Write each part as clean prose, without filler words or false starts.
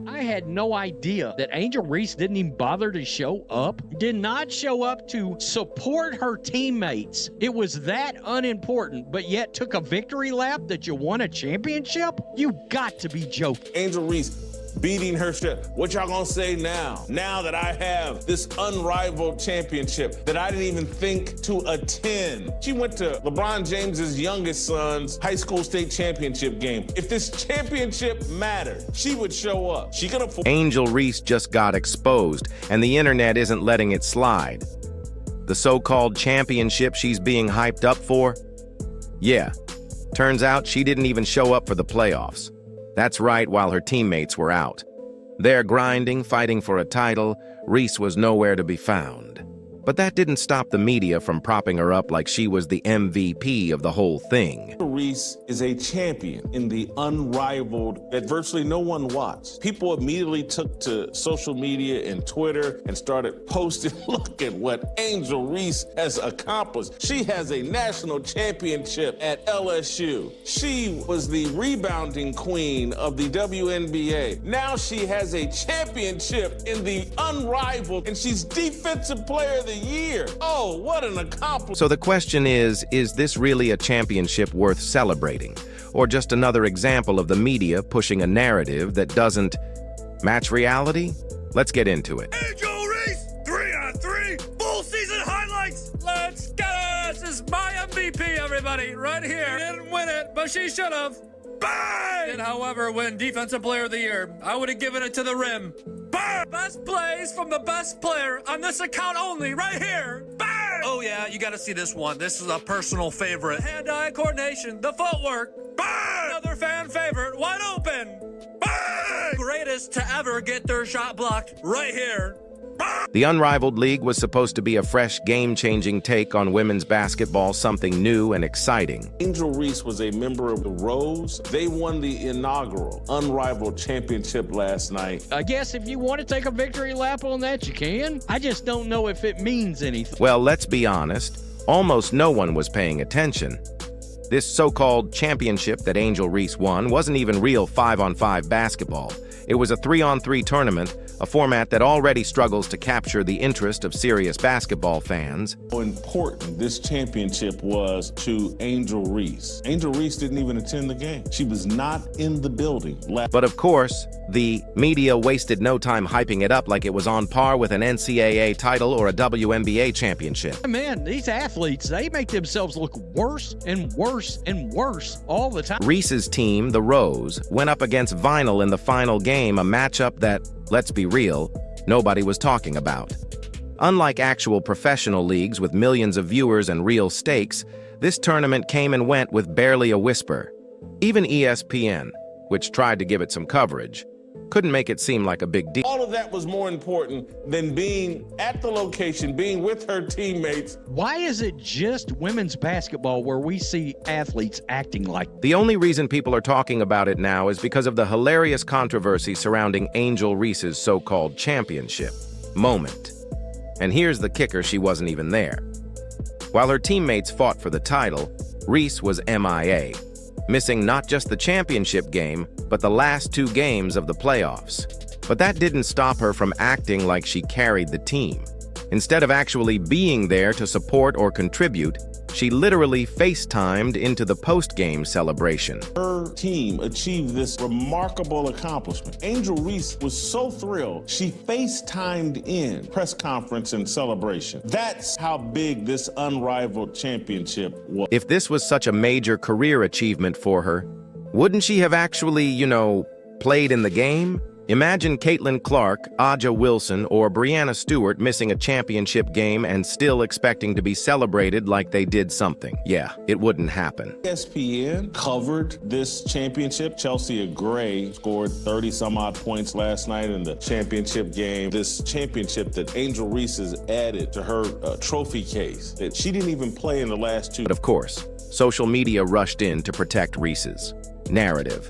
I had no idea that Angel Reese didn't even bother to show up, did not show up to support her teammates. It was that unimportant, but yet took a victory lap that you won a championship? You got to be joking. Angel Reese beating her shit. What y'all gonna say now? Now that I have this unrivaled championship that I didn't even think to attend. She went to LeBron James's youngest son's high school state championship game. If this championship mattered, she would show up. She could afford. Angel Reese just got exposed, and the internet isn't letting it slide. The so-called championship she's being hyped up for? Yeah, turns out she didn't even show up for the playoffs. That's right, while her teammates were out. There grinding, fighting for a title, Reese was nowhere to be found. But that didn't stop the media from propping her up like she was the MVP of the whole thing. Reese is a champion in the unrivaled that virtually no one watched. People immediately took to social media and Twitter and started posting, look at what Angel Reese has accomplished. She has a national championship at LSU. She was the rebounding queen of the WNBA. Now she has a championship in the unrivaled, and she's defensive player of the year. Oh, what an accomplishment. So the question is this really a championship worth celebrating? Or just another example of the media pushing a narrative that doesn't match reality? Let's get into it. Angel Reese, 3-on-3, full season highlights. Let's get it. This is my MVP, everybody, right here. She didn't win it, but she should have. Bang! Did, however, win Defensive Player of the Year. I would have given it to the rim. Bang! Best plays from the best player on this account only, right here. Bang! Oh yeah, you gotta see this one. This is a personal favorite. Hand-eye coordination, the footwork. Bang! Another fan favorite, wide open. Bang! Greatest to ever get their shot blocked, right here. The Unrivaled League was supposed to be a fresh, game-changing take on women's basketball, something new and exciting. Angel Reese was a member of the Rose. They won the inaugural Unrivaled Championship last night. I guess if you want to take a victory lap on that, you can. I just don't know if it means anything. Well, let's be honest, almost no one was paying attention. This so-called championship that Angel Reese won wasn't even real 5-on-5 basketball. It was a 3-on-3 tournament, a format that already struggles to capture the interest of serious basketball fans. How important this championship was to Angel Reese. Angel Reese didn't even attend the game. She was not in the building. But of course, the media wasted no time hyping it up like it was on par with an NCAA title or a WNBA championship. Man, these athletes, they make themselves look worse and worse and worse all the time. Reese's team, the Rose, went up against Vinyl in the final game, a matchup that, let's be real, nobody was talking about. Unlike actual professional leagues with millions of viewers and real stakes, this tournament came and went with barely a whisper. Even ESPN, which tried to give it some coverage, couldn't make it seem like a big deal. All of that was more important than being at the location, being with her teammates. Why is it just women's basketball where we see athletes acting like? The only reason people are talking about it now is because of the hilarious controversy surrounding Angel Reese's so-called championship moment. And here's the kicker, she wasn't even there. While her teammates fought for the title, Reese was MIA, missing not just the championship game, but the last 2 games of the playoffs. But that didn't stop her from acting like she carried the team. Instead of actually being there to support or contribute, she literally FaceTimed into the post-game celebration. Her team achieved this remarkable accomplishment. Angel Reese was so thrilled, she FaceTimed in press conference and celebration. That's how big this unrivaled championship was. If this was such a major career achievement for her, wouldn't she have actually, played in the game? Imagine Caitlin Clark, Aja Wilson, or Brianna Stewart missing a championship game and still expecting to be celebrated like they did something. Yeah, it wouldn't happen. ESPN covered this championship. Chelsea Gray scored 30-some-odd points last night in the championship game. This championship that Angel Reese has added to her trophy case, that she didn't even play in the last 2. But of course, social media rushed in to protect Reese's narrative.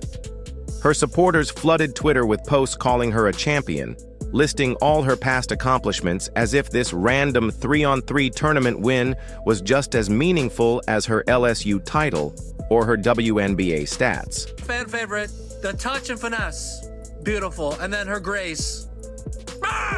Her supporters flooded Twitter with posts calling her a champion, listing all her past accomplishments as if this random 3-on-3 tournament win was just as meaningful as her LSU title or her WNBA stats. Fan favorite, the touch and finesse. beautiful. And then her grace.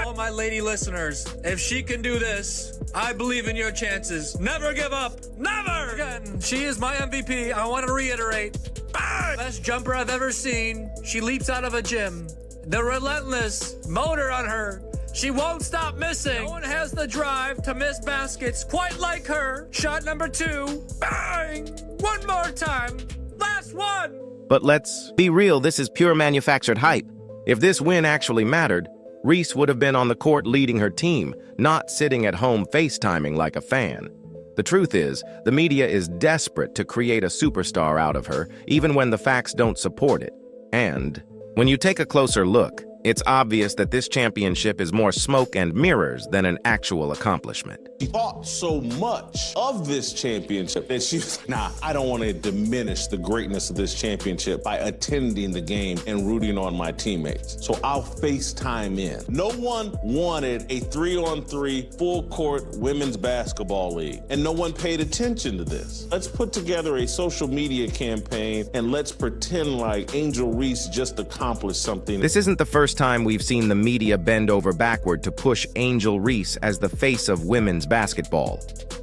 All my lady listeners, if she can do this, I believe in your chances. Never give up. Never! Again, she is my MVP. I want to reiterate. Best jumper I've ever seen. She leaps out of a gym. The relentless motor on her. She won't stop missing. No one has the drive to miss baskets quite like her. Shot number 2. Bang! One more time. Last one! But let's be real, this is pure manufactured hype. If this win actually mattered, Reese would have been on the court leading her team, not sitting at home FaceTiming like a fan. The truth is, the media is desperate to create a superstar out of her, even when the facts don't support it. And when you take a closer look, it's obvious that this championship is more smoke and mirrors than an actual accomplishment. She thought so much of this championship that she was like, nah, I don't want to diminish the greatness of this championship by attending the game and rooting on my teammates. So I'll FaceTime in. No one wanted a 3-on-3 full-court women's basketball league, and no one paid attention to this. Let's put together a social media campaign and let's pretend like Angel Reese just accomplished something. This isn't the first time we've seen the media bend over backward to push Angel Reese as the face of women's basketball.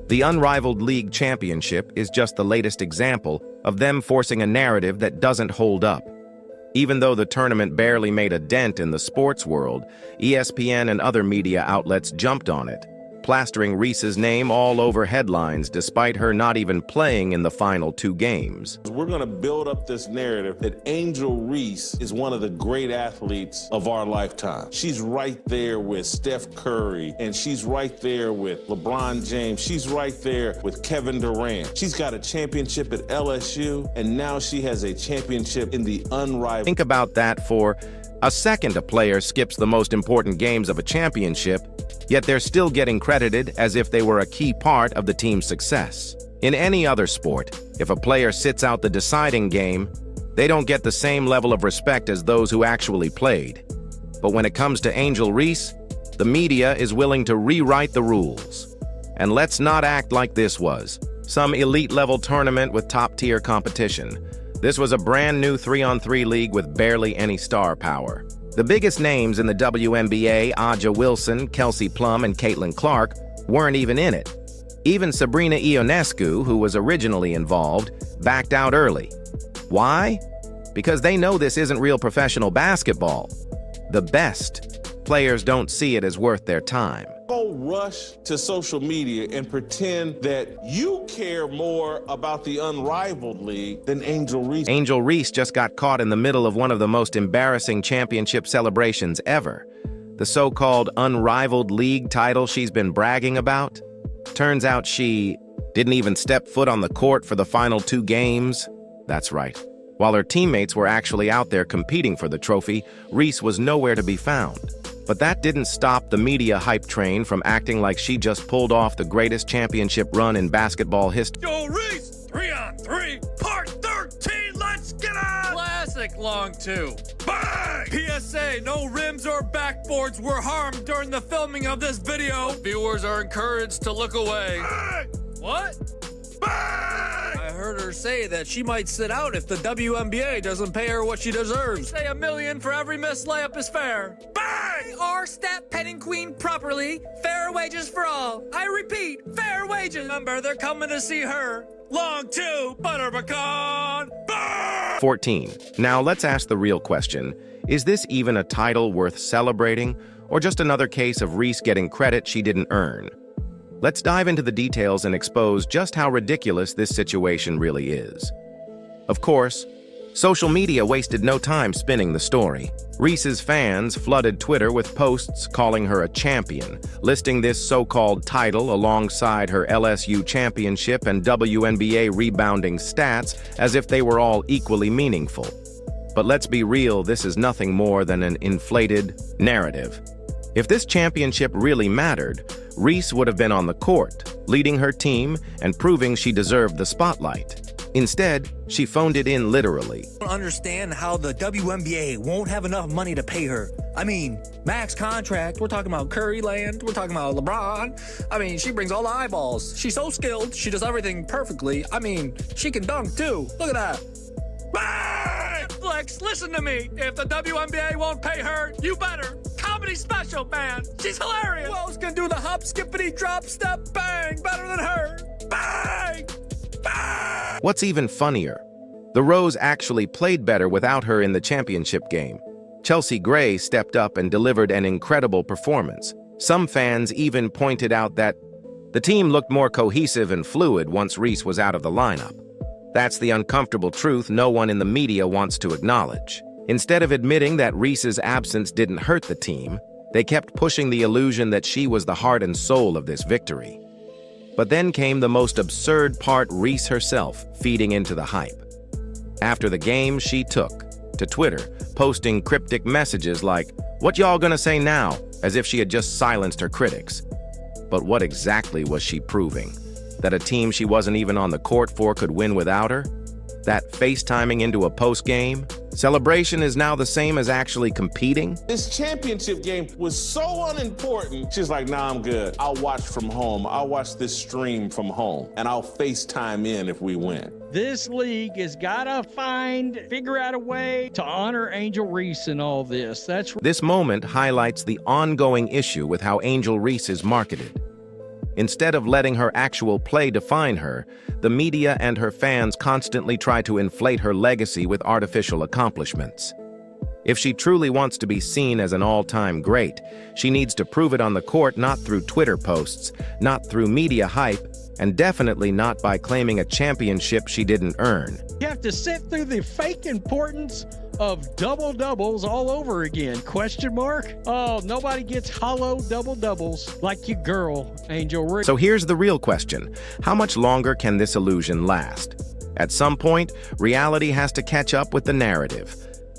The unrivaled league championship is just the latest example of them forcing a narrative that doesn't hold up. Even though the tournament barely made a dent in the sports world, ESPN and other media outlets jumped on it, plastering Reese's name all over headlines despite her not even playing in the final 2 games. We're going to build up this narrative that Angel Reese is one of the great athletes of our lifetime. She's right there with Steph Curry, and she's right there with LeBron James. She's right there with Kevin Durant. She's got a championship at LSU, and now she has a championship in the unrivaled. Think about that for a second. A player skips the most important games of a championship, yet they're still getting credited as if they were a key part of the team's success. In any other sport, if a player sits out the deciding game, they don't get the same level of respect as those who actually played. But when it comes to Angel Reese, the media is willing to rewrite the rules. And let's not act like this was some elite-level tournament with top-tier competition. This was a brand-new 3-on-3 league with barely any star power. The biggest names in the WNBA, Aja Wilson, Kelsey Plum, and Caitlin Clark, weren't even in it. Even Sabrina Ionescu, who was originally involved, backed out early. Why? Because they know this isn't real professional basketball. The best players don't see it as worth their time. Go rush to social media and pretend that you care more about the unrivaled league than Angel Reese. Angel Reese just got caught in the middle of one of the most embarrassing championship celebrations ever. The so-called unrivaled league title she's been bragging about. Turns out she didn't even step foot on the court for the final 2 games. That's right. While her teammates were actually out there competing for the trophy, Reese was nowhere to be found. But that didn't stop the media hype train from acting like she just pulled off the greatest championship run in basketball history. Angel Reese, 3-on-3, part 13, let's get it! Classic long 2. Bang! PSA, no rims or backboards were harmed during the filming of this video. Viewers are encouraged to look away. Bang! What? Bang! I heard her say that she might sit out if the WNBA doesn't pay her what she deserves. Say $1 million for every missed layup is fair. Bang! Our stat petting queen properly. Fair wages for all. I repeat, fair wages. Remember, they're coming to see her. Long 2, butter pecan. Bang! 14. Now let's ask the real question. Is this even a title worth celebrating, or just another case of Reese getting credit she didn't earn? Let's dive into the details and expose just how ridiculous this situation really is. Of course, social media wasted no time spinning the story. Reese's fans flooded Twitter with posts calling her a champion, listing this so-called title alongside her LSU championship and WNBA rebounding stats as if they were all equally meaningful. But let's be real, this is nothing more than an inflated narrative. If this championship really mattered, Reese would have been on the court, leading her team and proving she deserved the spotlight. Instead, she phoned it in literally. I don't understand how the WNBA won't have enough money to pay her. I mean, max contract, we're talking about Curry land, we're talking about LeBron. I mean, she brings all the eyeballs. She's so skilled, she does everything perfectly. I mean, she can dunk too. Look at that. Bang! Max, listen to me. If the WNBA won't pay her, you better. Comedy special, man. She's hilarious. Who else can do the hop, skippity, drop, step, bang better than her? Bang! Bang! What's even funnier, the Rose actually played better without her in the championship game. Chelsea Gray stepped up and delivered an incredible performance. Some fans even pointed out that the team looked more cohesive and fluid once Reese was out of the lineup. That's the uncomfortable truth no one in the media wants to acknowledge. Instead of admitting that Reese's absence didn't hurt the team, they kept pushing the illusion that she was the heart and soul of this victory. But then came the most absurd part, Reese herself feeding into the hype. After the game, she took to Twitter, posting cryptic messages like, "What y'all gonna say now?" as if she had just silenced her critics. But what exactly was she proving? That a team she wasn't even on the court for could win without her? That FaceTiming into a post-game celebration is now the same as actually competing? This championship game was so unimportant. She's like, nah, I'm good. I'll watch from home. I'll watch this stream from home, and I'll FaceTime in if we win. This league has got to figure out a way to honor Angel Reese in all this. This moment highlights the ongoing issue with how Angel Reese is marketed. Instead of letting her actual play define her, the media and her fans constantly try to inflate her legacy with artificial accomplishments. If she truly wants to be seen as an all-time great, she needs to prove it on the court, not through Twitter posts, not through media hype, and definitely not by claiming a championship she didn't earn. You have to sit through the fake importance of double-doubles all over again, question mark? Oh, nobody gets hollow double-doubles like your girl, Angel Reese. So here's the real question. How much longer can this illusion last? At some point, reality has to catch up with the narrative.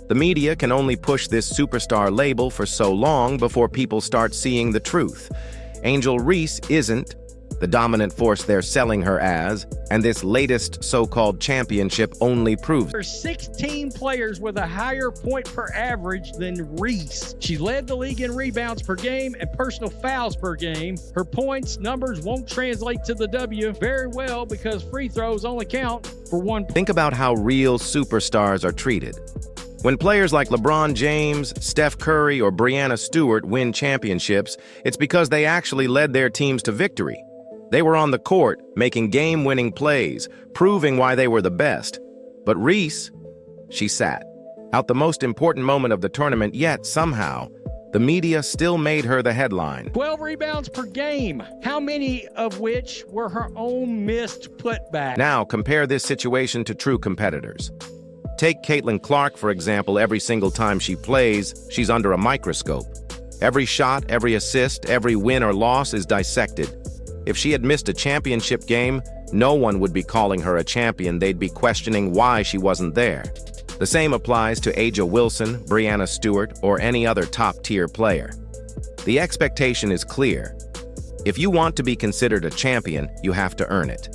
The media can only push this superstar label for so long before people start seeing the truth. Angel Reese isn't the dominant force they're selling her as, and this latest so-called championship only proves. There's 16 players with a higher point per average than Reese. She led the league in rebounds per game and personal fouls per game. Her points numbers won't translate to the W very well because free throws only count for 1 point. Think about how real superstars are treated. When players like LeBron James, Steph Curry, or Breanna Stewart win championships, it's because they actually led their teams to victory. They were on the court, making game-winning plays, proving why they were the best. But Reese, she sat out the most important moment of the tournament, yet somehow, the media still made her the headline. 12 rebounds per game, how many of which were her own missed putback? Now, compare this situation to true competitors. Take Caitlin Clark, for example. Every single time she plays, she's under a microscope. Every shot, every assist, every win or loss is dissected. If she had missed a championship game, no one would be calling her a champion. They'd be questioning why she wasn't there. The same applies to A'ja Wilson, Breanna Stewart, or any other top-tier player. The expectation is clear. If you want to be considered a champion, you have to earn it.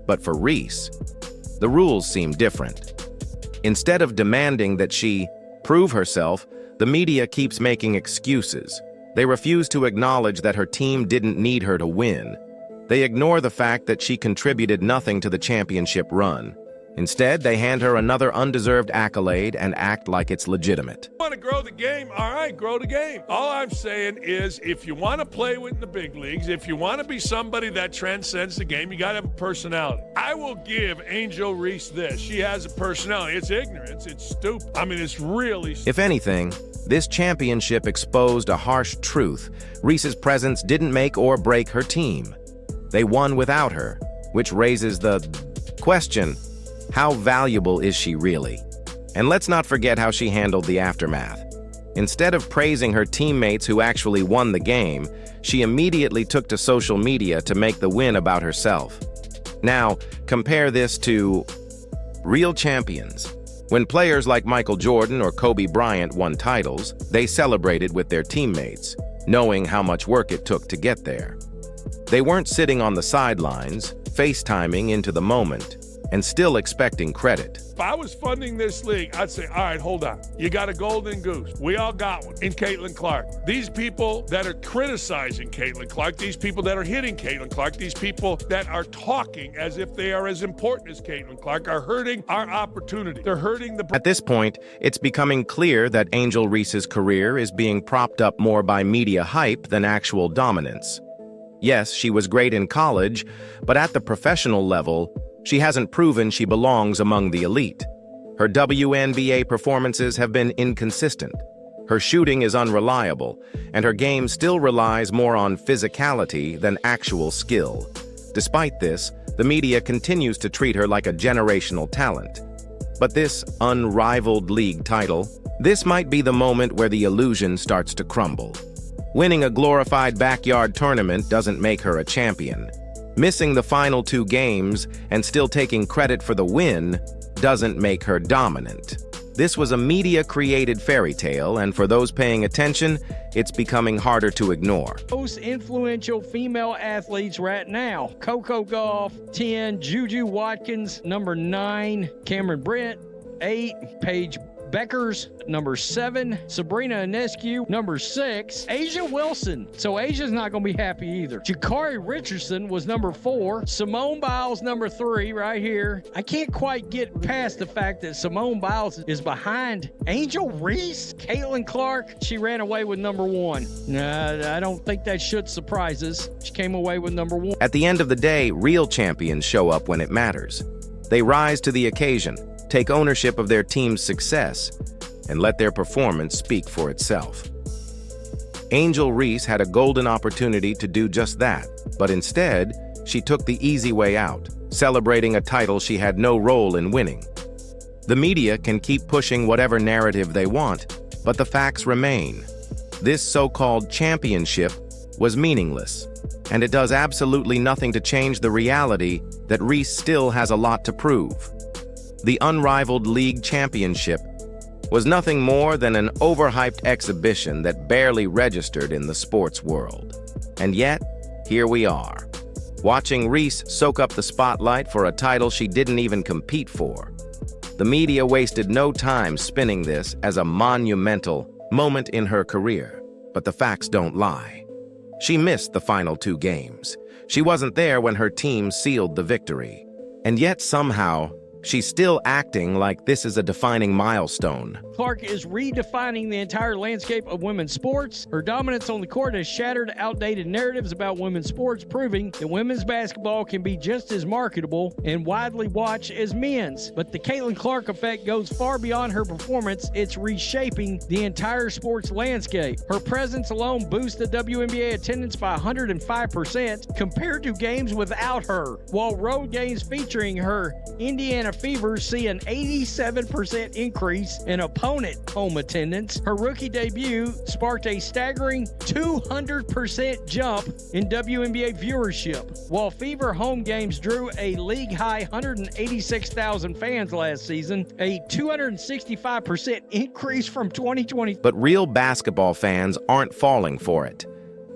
But for Reese, the rules seem different. Instead of demanding that she prove herself, the media keeps making excuses. They refuse to acknowledge that her team didn't need her to win. They ignore the fact that she contributed nothing to the championship run. Instead, they hand her another undeserved accolade and act like it's legitimate. Want to grow the game? All right, grow the game. All I'm saying is if you want to play in the big leagues, if you want to be somebody that transcends the game, you got to have a personality. I will give Angel Reese this. She has a personality. It's ignorance. It's stupid. I mean, it's really stupid. If anything, this championship exposed a harsh truth. Reese's presence didn't make or break her team. They won without her, which raises the question, how valuable is she really? And let's not forget how she handled the aftermath. Instead of praising her teammates who actually won the game, she immediately took to social media to make the win about herself. Now, compare this to real champions. When players like Michael Jordan or Kobe Bryant won titles, they celebrated with their teammates, knowing how much work it took to get there. They weren't sitting on the sidelines, FaceTiming into the moment, and still expecting credit. If I was funding this league, I'd say, all right, hold on. You got a golden goose. We all got one in Caitlin Clark. These people that are criticizing Caitlin Clark, these people that are hitting Caitlin Clark, these people that are talking as if they are as important as Caitlin Clark are hurting our opportunity. They're hurting the... At this point, it's becoming clear that Angel Reese's career is being propped up more by media hype than actual dominance. Yes, she was great in college, but at the professional level, she hasn't proven she belongs among the elite. Her WNBA performances have been inconsistent. Her shooting is unreliable, and her game still relies more on physicality than actual skill. Despite this, the media continues to treat her like a generational talent. But this unrivaled league title, this might be the moment where the illusion starts to crumble. Winning a glorified backyard tournament doesn't make her a champion. Missing the final 2 games and still taking credit for the win doesn't make her dominant. This was a media-created fairy tale, and for those paying attention, it's becoming harder to ignore. Most influential female athletes right now: Coco Gauff, 10, Juju Watkins, number 9, Cameron Brent, 8, Paige Beckers, number 7, Sabrina Ionescu, number 6, Asia Wilson. So Asia's not going to be happy either. Jakari Richardson was number 4, Simone Biles number 3 right here. I can't quite get past the fact that Simone Biles is behind Angel Reese. Caitlin Clark, she ran away with number 1. I don't think that should surprise us. She came away with number 1. At the end of the day, real champions show up when it matters. They rise to the occasion, take ownership of their team's success, and let their performance speak for itself. Angel Reese had a golden opportunity to do just that, but instead, she took the easy way out, celebrating a title she had no role in winning. The media can keep pushing whatever narrative they want, but the facts remain. This so-called championship was meaningless, and it does absolutely nothing to change the reality that Reese still has a lot to prove. The unrivaled league championship was nothing more than an overhyped exhibition that barely registered in the sports world. And yet, here we are, watching Reese soak up the spotlight for a title she didn't even compete for. The media wasted no time spinning this as a monumental moment in her career, but the facts don't lie. She missed the final 2 games. She wasn't there when her team sealed the victory. And yet somehow, she's still acting like this is a defining milestone. Clark is redefining the entire landscape of women's sports. Her dominance on the court has shattered outdated narratives about women's sports, proving that women's basketball can be just as marketable and widely watched as men's. But the Caitlin Clark effect goes far beyond her performance. It's reshaping the entire sports landscape. Her presence alone boosts the WNBA attendance by 105% compared to games without her, while road games featuring her Indiana Fever see an 87% increase in opponent home attendance. Her rookie debut sparked a staggering 200% jump in WNBA viewership, while Fever home games drew a league-high 186,000 fans last season, a 265% increase from 2020. But real basketball fans aren't falling for it.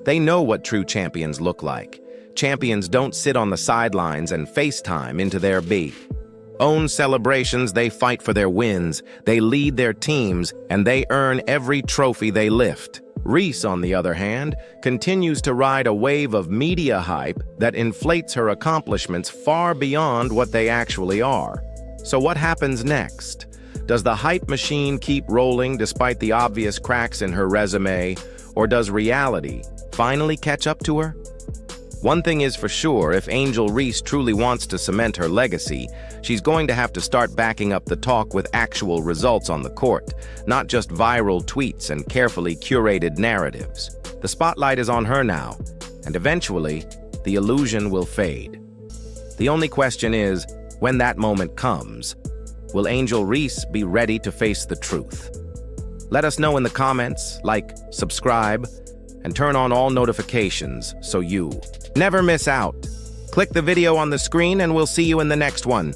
They know what true champions look like. Champions don't sit on the sidelines and FaceTime into their beat. Own celebrations, they fight for their wins, they lead their teams, and they earn every trophy they lift. Reese, on the other hand, continues to ride a wave of media hype that inflates her accomplishments far beyond what they actually are. So what happens next? Does the hype machine keep rolling despite the obvious cracks in her resume, or does reality finally catch up to her? One thing is for sure, if Angel Reese truly wants to cement her legacy, she's going to have to start backing up the talk with actual results on the court, not just viral tweets and carefully curated narratives. The spotlight is on her now, and eventually, the illusion will fade. The only question is, when that moment comes, will Angel Reese be ready to face the truth? Let us know in the comments, like, subscribe, and turn on all notifications so you never miss out. Click the video on the screen and we'll see you in the next one.